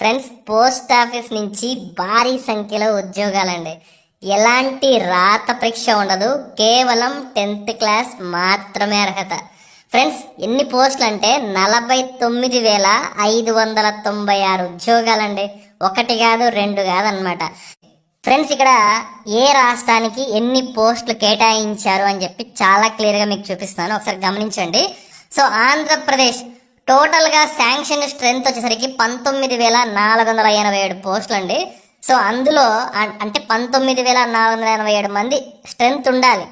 Friends, post office నుంచి భారీ సంఖ్యలో ఉద్యోగాలండి. ఎలాంటి రాత పరీక్ష ఉండదు, కేవలం 10th క్లాస్ మాత్రమే అర్హత. ఫ్రెండ్స్, ఎన్ని పోస్టులు అంటే 49,596 ఉద్యోగాలండి. ఒకటి కాదు, రెండు కాదనమాట. ఫ్రెండ్స్, ఇక్కడ ఏ రాష్ట్రానికి ఎన్ని పోస్టులు కేటాయించారు అని చెప్పి చాలా క్లియర్గా మీకు చూపిస్తాను, ఒకసారి గమనించండి. సో ఆంధ్రప్రదేశ్ టోటల్గా శాంక్షన్ స్ట్రెంత్ వచ్చేసరికి 19,487 పోస్టులు అండి. సో అందులో అంటే 19,487 మంది స్ట్రెంత్ ఉండాలి.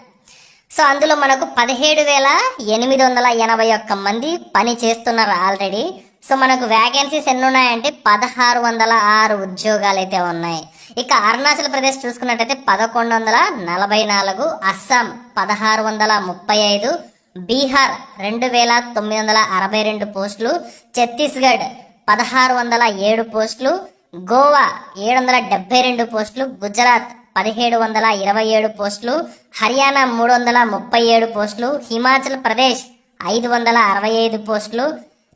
సో అందులో మనకు 17,881 మంది పని చేస్తున్నారు ఆల్రెడీ. సో మనకు వ్యాకెన్సీస్ ఎన్ని ఉన్నాయంటే 1,606 ఉద్యోగాలు అయితే ఉన్నాయి. ఇక అరుణాచల్ ప్రదేశ్ చూసుకున్నట్టయితే 1,144, అస్సాం 1,635, బీహార్ 2,962 పోస్టులు, ఛత్తీస్గఢ్ 1,607 పోస్టులు, గోవా 772 పోస్టులు, గుజరాత్ 1,727 పోస్టులు, హర్యానా 337 పోస్టులు, హిమాచల్ ప్రదేశ్ 565 పోస్టులు,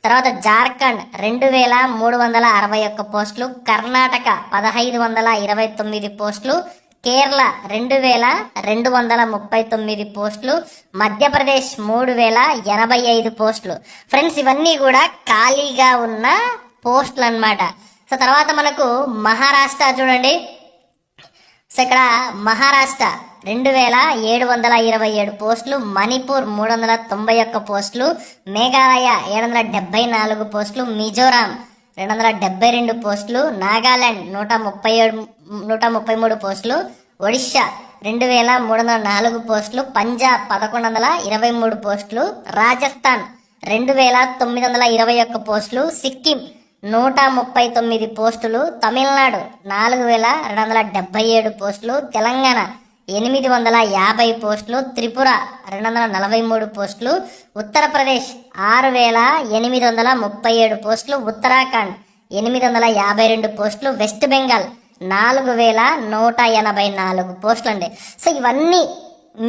తర్వాత జార్ఖండ్ 2,361 పోస్టులు, కర్ణాటక 1,529 పోస్టులు, కేరళ 2,239 పోస్టులు, మధ్యప్రదేశ్ 3,085 పోస్టులు. ఫ్రెండ్స్, ఇవన్నీ కూడా ఖాళీగా ఉన్న పోస్టులు అన్నమాట. సో తర్వాత మనకు మహారాష్ట్ర చూడండి. సో ఇక్కడ మహారాష్ట్ర 2,727 పోస్టులు, మణిపూర్ 391 పోస్టులు, మేఘాలయ 774 పోస్టులు, మిజోరాం 272 పోస్టులు, నాగాలాండ్ 133 పోస్టులు, ఒడిశా 2,304 పోస్టులు, పంజాబ్ 1,123 పోస్టులు, రాజస్థాన్ 2,921 పోస్టులు, సిక్కిం 139 పోస్టులు, తమిళనాడు 4,277 పోస్టులు, తెలంగాణ 850 పోస్టులు, త్రిపుర 243 పోస్టులు, ఉత్తరప్రదేశ్ 6,837 పోస్టులు, ఉత్తరాఖండ్ 852 పోస్టులు, వెస్ట్ బెంగాల్ 4,184 పోస్టులు అండి. సో ఇవన్నీ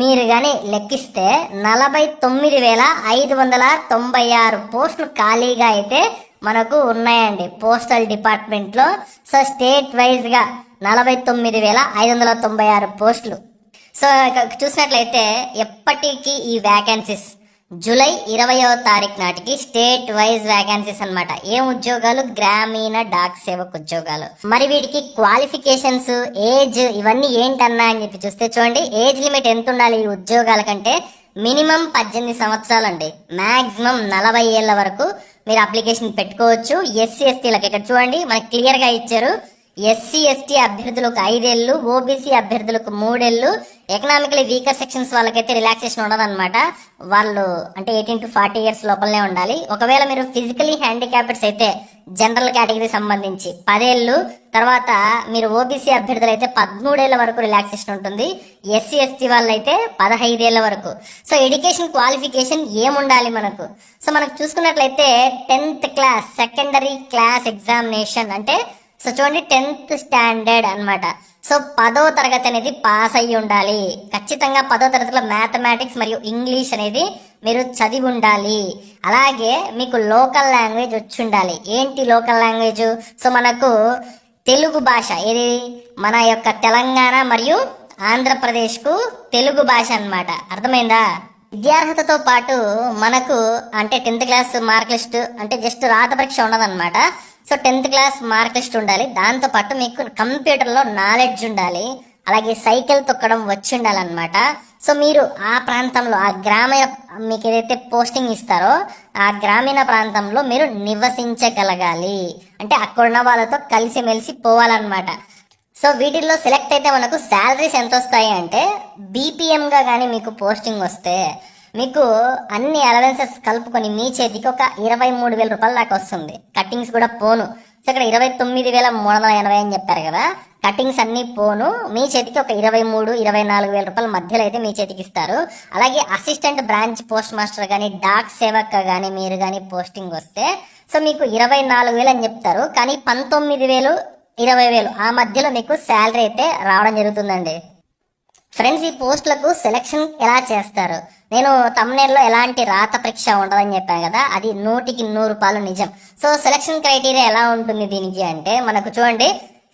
మీరు కానీ లెక్కిస్తే 49,596 పోస్టులు ఖాళీగా అయితే మనకు ఉన్నాయండి పోస్టల్ డిపార్ట్మెంట్లో. సో స్టేట్ వైజ్గా 49,596 పోస్టులు. సో చూసినట్లయితే ఎప్పటికీ ఈ వ్యాకెన్సీస్ జూలై 20వ తారీఖు నాటికి స్టేట్ వైజ్ వ్యాకెన్సీస్ అనమాట. ఏం ఉద్యోగాలు? గ్రామీణ డాక్ సేవక్ ఉద్యోగాలు. మరి వీటికి క్వాలిఫికేషన్స్, ఏజ్ ఇవన్నీ ఏంటన్నా అని చెప్పి చూస్తే చూడండి, ఏజ్ లిమిట్ ఎంత ఉండాలి ఈ ఉద్యోగాల కంటే? మినిమం 18 సంవత్సరాలు అండి, మ్యాక్సిమం 40 ఏళ్ళ వరకు మీరు అప్లికేషన్ పెట్టుకోవచ్చు. ఎస్సీ ఎస్టీలకు ఇక్కడ చూడండి మనకి క్లియర్గా ఇచ్చారు. ఎస్సీ ఎస్టీ అభ్యర్థులకు 5 ఏళ్ళు, ఓబీసీ అభ్యర్థులకు 3 ఏళ్ళు, ఎకనామికలీ వీకర్ సెక్షన్స్ వాళ్ళకైతే రిలాక్సేషన్ ఉండదన్నమాట. వాళ్ళు అంటే 18 to 40 ఇయర్స్ లోపలనే ఉండాలి. ఒకవేళ మీరు ఫిజికలీ హ్యాండిక్యాప్డ్స్ అయితే జనరల్ కేటగిరీ సంబంధించి 10 ఏళ్ళు, తర్వాత మీరు ఓబీసీ అభ్యర్థులు అయితే 13 ఏళ్ళ వరకు రిలాక్సేషన్ ఉంటుంది. ఎస్సీ ఎస్టీ వాళ్ళు అయితే 15 ఏళ్ళ వరకు. సో ఎడ్యుకేషన్ క్వాలిఫికేషన్ ఏముండాలి మనకు? సో మనకు చూసుకున్నట్లయితే 10th class secondary class examination అంటే సో చూడండి 10th స్టాండర్డ్ అనమాట. సో 10వ తరగతి అనేది పాస్ అయ్యి ఉండాలి. ఖచ్చితంగా 10వ తరగతిలో మ్యాథమెటిక్స్ మరియు ఇంగ్లీష్ అనేది మీరు చదివి ఉండాలి. అలాగే మీకు లోకల్ లాంగ్వేజ్ వచ్చి ఉండాలి. ఏంటి లోకల్ లాంగ్వేజ్? సో మనకు తెలుగు భాష, ఏది మన యొక్క తెలంగాణ మరియు ఆంధ్రప్రదేశ్కు తెలుగు భాష అన్నమాట. అర్థమైందా? విద్యార్హతతో పాటు మనకు అంటే 10th క్లాస్ మార్క్ లిస్ట్ అంటే జస్ట్ రాత పరీక్ష ఉండదన్నమాట. So 10th class mark list ఉండాలి. దాంతోపాటు మీకు కంప్యూటర్లో నాలెడ్జ్ ఉండాలి. అలాగే సైకిల్ తొక్కడం వచ్చి ఉండాలన్నమాట. సో మీరు ఆ ప్రాంతంలో ఆ గ్రామీణ మీకు ఏదైతే పోస్టింగ్ ఇస్తారో ఆ గ్రామీణ ప్రాంతంలో మీరు నివసించగలగాలి. అంటే అక్కడున్న వాళ్ళతో కలిసిమెలిసి పోవాలన్నమాట. సో వీటిల్లో సెలెక్ట్ అయితే మనకు శాలరీస్ ఎంత వస్తాయి అంటే బీపీఎంగా కానీ మీకు పోస్టింగ్ వస్తే మీకు అన్ని అలవెన్సెస్ కలుపుకొని మీ చేతికి ఒక 23,000 రూపాయలు దాకా వస్తుంది. కట్టింగ్స్ కూడా పోను. సో ఇక్కడ 29,380 అని చెప్పారు కదా, కట్టింగ్స్ అన్నీ పోను మీ చేతికి ఒక 23,000-24,000 రూపాయల మధ్యలో అయితే మీ చేతికి ఇస్తారు. అలాగే అసిస్టెంట్ బ్రాంచ్ పోస్ట్ మాస్టర్ కానీ డాక్ సేవక్ కానీ మీరు కానీ పోస్టింగ్ వస్తే సో మీకు 24,000 అని చెప్తారు. కానీ 19,000, 20,000 ఆ మధ్యలో మీకు శాలరీ అయితే రావడం జరుగుతుందండి. ఫ్రెండ్స్, ఈ పోస్టులకు సెలెక్షన్ ఎలా చేస్తారు? నేను తమ్నేల్లో ఎలాంటి రాత పరీక్ష ఉండదని చెప్పాను కదా, అది 100% నిజం. సో సెలక్షన్ క్రైటీరియా ఎలా ఉంటుంది దీనికి అంటే, మనకు చూడండి,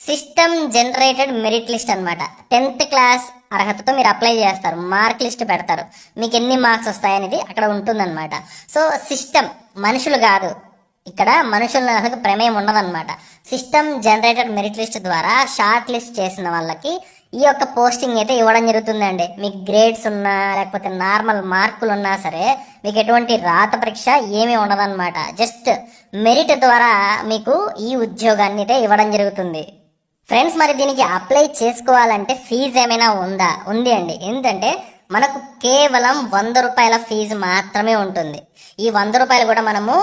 సిస్టమ్ జనరేటెడ్ మెరిట్ లిస్ట్ అనమాట. 10th క్లాస్ అర్హతతో మీరు అప్లై చేస్తారు, మార్క్ లిస్ట్ పెడతారు, మీకు ఎన్ని మార్క్స్ వస్తాయనేది అక్కడ ఉంటుందన్నమాట. సో సిస్టమ్, మనుషులు కాదు, ఇక్కడ మనుషుల అసలు ప్రమేయం ఉండదన్నమాట. సిస్టమ్ జనరేటెడ్ మెరిట్ లిస్ట్ ద్వారా షార్ట్ లిస్ట్ చేసిన వాళ్ళకి ఈ యొక్క పోస్టింగ్ అయితే ఇవ్వడం జరుగుతుందండి. మీకు గ్రేడ్స్ ఉన్నా లేకపోతే నార్మల్ మార్కులు ఉన్నా సరే మీకు ఎటువంటి రాత పరీక్ష ఏమీ ఉండదన్నమాట. జస్ట్ మెరిట్ ద్వారా మీకు ఈ ఉద్యోగాన్ని అయితే ఇవ్వడం జరుగుతుంది. ఫ్రెండ్స్, మరి దీనికి అప్లై చేసుకోవాలంటే ఫీజు ఏమైనా ఉందా? ఉంది అండి. ఎందుకంటే మనకు కేవలం 100 రూపాయల ఫీజు మాత్రమే ఉంటుంది. ఈ 100 రూపాయలు కూడా మనము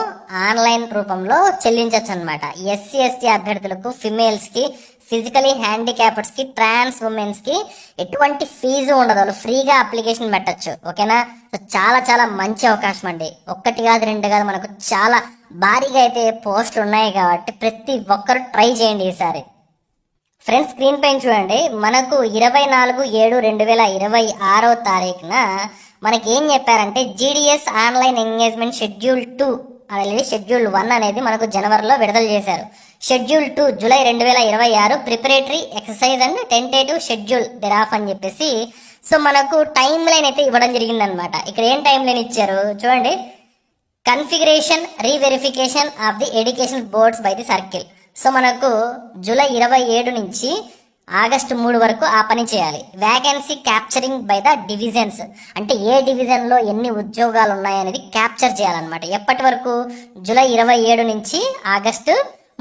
ఆన్లైన్ రూపంలో చెల్లించవచ్చు అనమాట. ఎస్సీ ఎస్టీ అభ్యర్థులకు, ఫిమేల్స్కి, ఫిజికలీ హ్యాండిక్యాప్డ్స్కి, ట్రాన్స్ ఉమెన్స్కి ఎటువంటి ఫీజు ఉండదు, వాళ్ళు ఫ్రీగా అప్లికేషన్ పెట్టచ్చు. ఓకేనా? సో చాలా చాలా మంచి అవకాశం అండి. 1 కాదు 2 కాదు, మనకు చాలా భారీగా అయితే పోస్టులు ఉన్నాయి కాబట్టి ప్రతి ఒక్కరు ట్రై చేయండి ఈసారి. ఫ్రెండ్స్, స్క్రీన్ పైన చూడండి, మనకు 24/7/2026 మనకి ఏం చెప్పారంటే జీడిఎస్ ఆన్లైన్ ఎంగేజ్మెంట్ షెడ్యూల్ 2 అనేది షెడ్యూల్ 1 అనేది మనకు జనవరిలో విడుదల చేశారు. Schedule 2 July 2026 preparatory exercise and tentative schedule thereof అని చెప్పేసి సో మనకు టైం లైన్ అయితే ఇవ్వడం జరిగిందనమాట. ఇక్కడ ఏం టైం లైన్ ఇచ్చారు చూడండి, configuration reverification of the education boards by the circle. So మనకు జూలై 27 నుంచి ఆగస్టు 3 వరకు ఆ పని చేయాలి. Vacancy capturing by the divisions, అంటే ఏ డివిజన్లో ఎన్ని ఉద్యోగాలు ఉన్నాయనేది క్యాప్చర్ చేయాలన్నమాట. ఎప్పటి వరకు? జూలై 27 నుంచి ఆగస్టు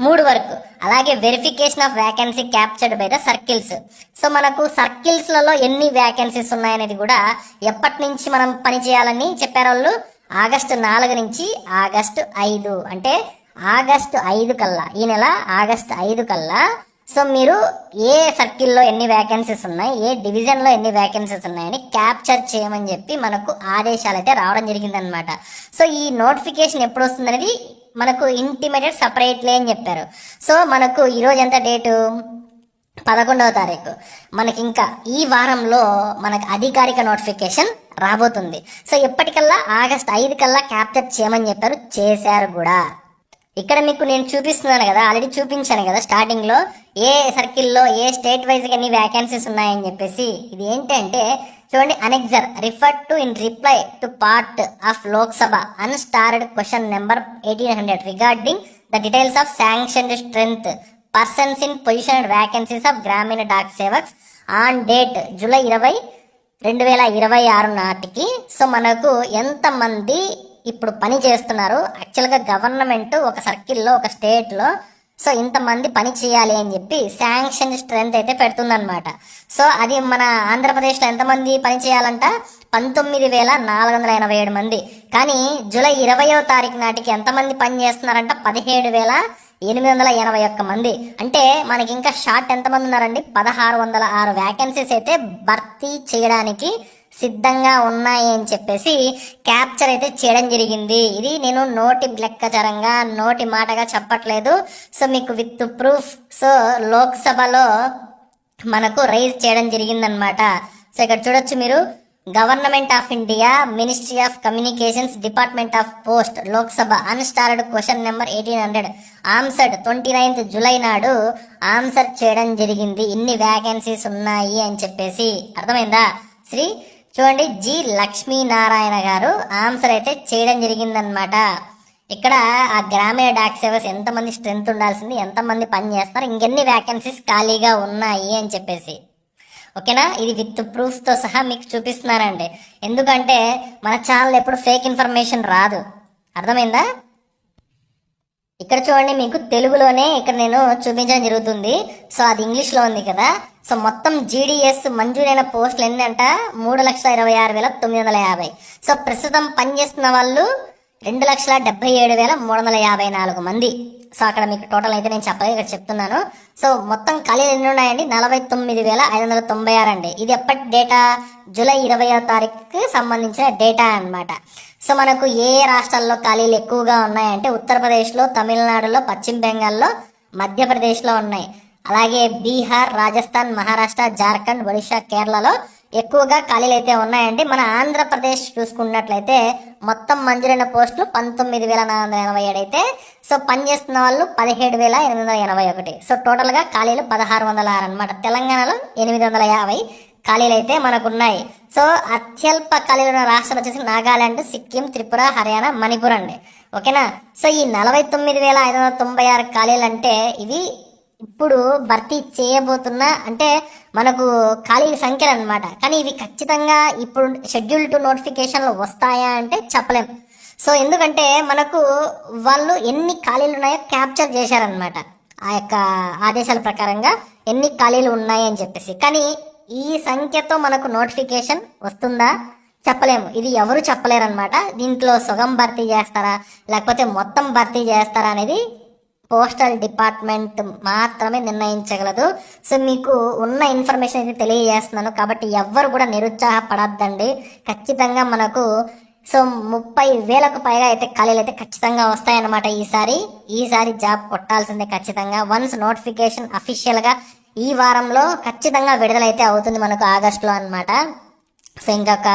3 వరకు. అలాగే verification of vacancy captured by the circles. So మనకు సర్కిల్స్లలో ఎన్ని వ్యాకెన్సీస్ ఉన్నాయనేది కూడా ఎప్పటి నుంచి మనం పని చేయాలని చెప్పారు వాళ్ళు. ఆగస్టు 4 నుంచి ఆగస్టు 5, అంటే ఆగస్టు 5 కల్లా, ఈ నెల ఆగస్టు 5 కల్లా సో మీరు ఏ సర్కిల్లో ఎన్ని వ్యాకెన్సీస్ ఉన్నాయి, ఏ డివిజన్లో ఎన్ని వ్యాకెన్సీస్ ఉన్నాయని క్యాప్చర్ చేయమని చెప్పి మనకు ఆదేశాలు అయితే రావడం జరిగిందనమాట. సో ఈ నోటిఫికేషన్ ఎప్పుడు వస్తుంది అనేది మనకు ఇంటిమేటెడ్ సపరేట్లీ అని చెప్పారు. సో మనకు ఈరోజు ఎంత డేటు? 11వ తారీఖు. మనకి ఇంకా ఈ వారంలో మనకు అధికారిక నోటిఫికేషన్ రాబోతుంది. సో ఎప్పటికల్లా ఆగస్టు 5 కల్లా క్యాప్చర్ చేయమని చెప్పారు, చేశారు కూడా. ఇక్కడ మీకు నేను చూపిస్తున్నాను కదా, ఆల్రెడీ చూపించాను కదా స్టార్టింగ్లో, ఏ సర్కిల్లో ఏ స్టేట్ వైజ్గా ఎన్ని వ్యాకెన్సీస్ ఉన్నాయని చెప్పేసి. ఇది ఏంటంటే చూడండి, annexure refer to in reply to part of Lok Sabha unstarred question number 1800 regarding the details of sanctioned strength persons in position vacancies of Gramin Dak Sevaks on date July 20, 2026 నాటికి. సో మనకు ఎంతమంది ఇప్పుడు పని చేస్తున్నారు, యాక్చువల్గా గవర్నమెంట్ ఒక సర్కిల్లో ఒక స్టేట్లో సో ఇంతమంది పని చేయాలి అని చెప్పి శాంక్షన్ స్ట్రెంత్ అయితే పెడుతుందన్నమాట. సో అది మన ఆంధ్రప్రదేశ్లో ఎంతమంది పని చేయాలంట? 19,487 మంది. కానీ జూలై 20వ తారీఖు నాటికి ఎంతమంది పని చేస్తున్నారంట? 17,881 మంది. అంటే మనకి ఇంకా షార్ట్ ఎంతమంది ఉన్నారండి? 1,606 వ్యాకెన్సీస్ అయితే భర్తీ చేయడానికి సిద్ధంగా ఉన్నాయి అని చెప్పేసి క్యాప్చర్ అయితే చేయడం జరిగింది. ఇది నేను నోటి లెక్కచారంగా నోటి మాటగా చెప్పట్లేదు. సో మీకు విత్ ప్రూఫ్ సో లోక్సభలో మనకు రైజ్ చేయడం జరిగిందనమాట. సో ఇక్కడ చూడొచ్చు మీరు, government of India, ministry of communications, department of post, Lok Sabha unstarred question number 1800 answered 29th July నాడు ఆన్సర్ చేయడం జరిగింది. ఇన్ని వ్యాకెన్సీస్ ఉన్నాయి అని చెప్పేసి. అర్థమైందా? చూడండి, జి లక్ష్మీనారాయణ గారు ఆన్సర్ అయితే చేయడం జరిగిందనమాట. ఇక్కడ ఆ గ్రామీణ డాక్ సేవర్స్ ఎంతమంది స్ట్రెంత్ ఉండాల్సింది, ఎంతమంది పని చేస్తారు, ఇంకెన్ని వ్యాకెన్సీస్ ఖాళీగా ఉన్నాయి అని చెప్పేసి. ఓకేనా? ఇది విత్ ప్రూఫ్తో సహా మీకు చూపిస్తున్నానండి. ఎందుకంటే మన ఛానల్ ఎప్పుడు ఫేక్ ఇన్ఫర్మేషన్ రాదు. అర్థమైందా? ఇక్కడ చూడండి, మీకు తెలుగులోనే ఇక్కడ నేను చూపించడం జరుగుతుంది. సో అది ఇంగ్లీష్లో ఉంది కదా. సో మొత్తం జీడిఎస్ మంజూరైన పోస్టులు ఎన్ని అంట? 3,26,950. సో ప్రస్తుతం పనిచేస్తున్న వాళ్ళు 2,77,354 మంది. సో అక్కడ మీకు టోటల్ అయితే నేను చెప్పలేదు, ఇక్కడ చెప్తున్నాను. సో మొత్తం ఖాళీలు ఎన్ని ఉన్నాయండి? 49,596 అండి. ఇది ఎప్పటి డేటా? జూలై 20వ తారీఖుకి సంబంధించిన డేటా అన్నమాట. సో మనకు ఏ రాష్ట్రాల్లో ఖాళీలు ఎక్కువగా ఉన్నాయంటే ఉత్తరప్రదేశ్లో, తమిళనాడులో, పశ్చిమ బెంగాల్లో, మధ్యప్రదేశ్లో ఉన్నాయి. అలాగే బీహార్, రాజస్థాన్, మహారాష్ట్ర, జార్ఖండ్, ఒడిశా, కేరళలో ఎక్కువగా ఖాళీలు అయితే ఉన్నాయండి. మన ఆంధ్రప్రదేశ్ చూసుకున్నట్లయితే మొత్తం మంజూరైన పోస్టులు 19,487 అయితే సో పనిచేస్తున్న వాళ్ళు 17,881. సో టోటల్గా ఖాళీలు 1,606 అనమాట. తెలంగాణలో 850 ఖాళీలు అయితే మనకున్నాయి. సో అత్యల్ప ఖాళీలు ఉన్న రాష్ట్రాలు వచ్చేసి నాగాలాండ్, సిక్కిం, త్రిపుర, హర్యానా, మణిపూర్ అండి. ఓకేనా. సో ఈ 49,596 ఖాళీలు అంటే ఇవి ఇప్పుడు భర్తీ చేయబోతున్న అంటే మనకు ఖాళీల సంఖ్యలు అనమాట. కానీ ఇవి ఖచ్చితంగా ఇప్పుడు షెడ్యూల్ టు నోటిఫికేషన్లు వస్తాయా అంటే చెప్పలేం. సో ఎందుకంటే మనకు వాళ్ళు ఎన్ని ఖాళీలు ఉన్నాయో క్యాప్చర్ చేశారనమాట ఆ యొక్క ఆదేశాల ప్రకారంగా ఎన్ని ఖాళీలు ఉన్నాయి అని చెప్పేసి. కానీ ఈ సంఖ్యతో మనకు నోటిఫికేషన్ వస్తుందా చెప్పలేము. ఇది ఎవరు చెప్పలేరనమాట. దీంట్లో సగం భర్తీ చేస్తారా లేకపోతే మొత్తం భర్తీ చేస్తారా అనేది పోస్టల్ డిపార్ట్మెంట్ మాత్రమే నిర్ణయించగలదు. సో మీకు ఉన్న ఇన్ఫర్మేషన్ అయితే తెలియజేస్తున్నాను కాబట్టి ఎవ్వరు కూడా నిరుత్సాహపడద్దండి. ఖచ్చితంగా మనకు సో 30,000కు పైగా అయితే ఖాళీలు అయితే ఖచ్చితంగా వస్తాయన్నమాట. ఈసారి జాబ్ కొట్టాల్సిందే ఖచ్చితంగా. వన్స్ నోటిఫికేషన్ అఫీషియల్గా ఈ వారంలో ఖచ్చితంగా విడుదలైతే అవుతుంది మనకు ఆగస్టులో అనమాట. సో ఇంకొక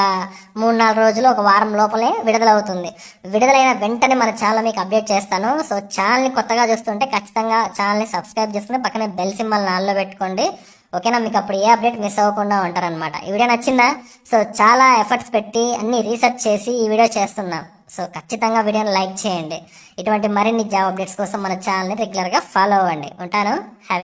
3-4 రోజులు, ఒక వారం లోపలే విడుదలవుతుంది. విడుదలైన వెంటనే మన ఛానల్ మీకు అప్డేట్ చేస్తాను. సో ఛానల్ని కొత్తగా చూస్తుంటే ఖచ్చితంగా ఛానల్ని సబ్స్క్రైబ్ చేసుకుని పక్కనే బెల్ సింబల్ ఆన్లో పెట్టుకోండి. ఓకేనా. మీకు అప్పుడు ఏ అప్డేట్ మిస్ అవ్వకుండా ఉంటారనమాట. ఈ వీడియో నచ్చిందా? సో చాలా ఎఫర్ట్స్ పెట్టి అన్ని రీసెర్చ్ చేసి ఈ వీడియో చేస్తున్నాం. సో ఖచ్చితంగా వీడియోని లైక్ చేయండి. ఇటువంటి మరిన్ని జాబ్ అప్డేట్స్ కోసం మన ఛానల్ని రెగ్యులర్గా ఫాలో అవ్వండి. ఉంటాను. హ్యాపీ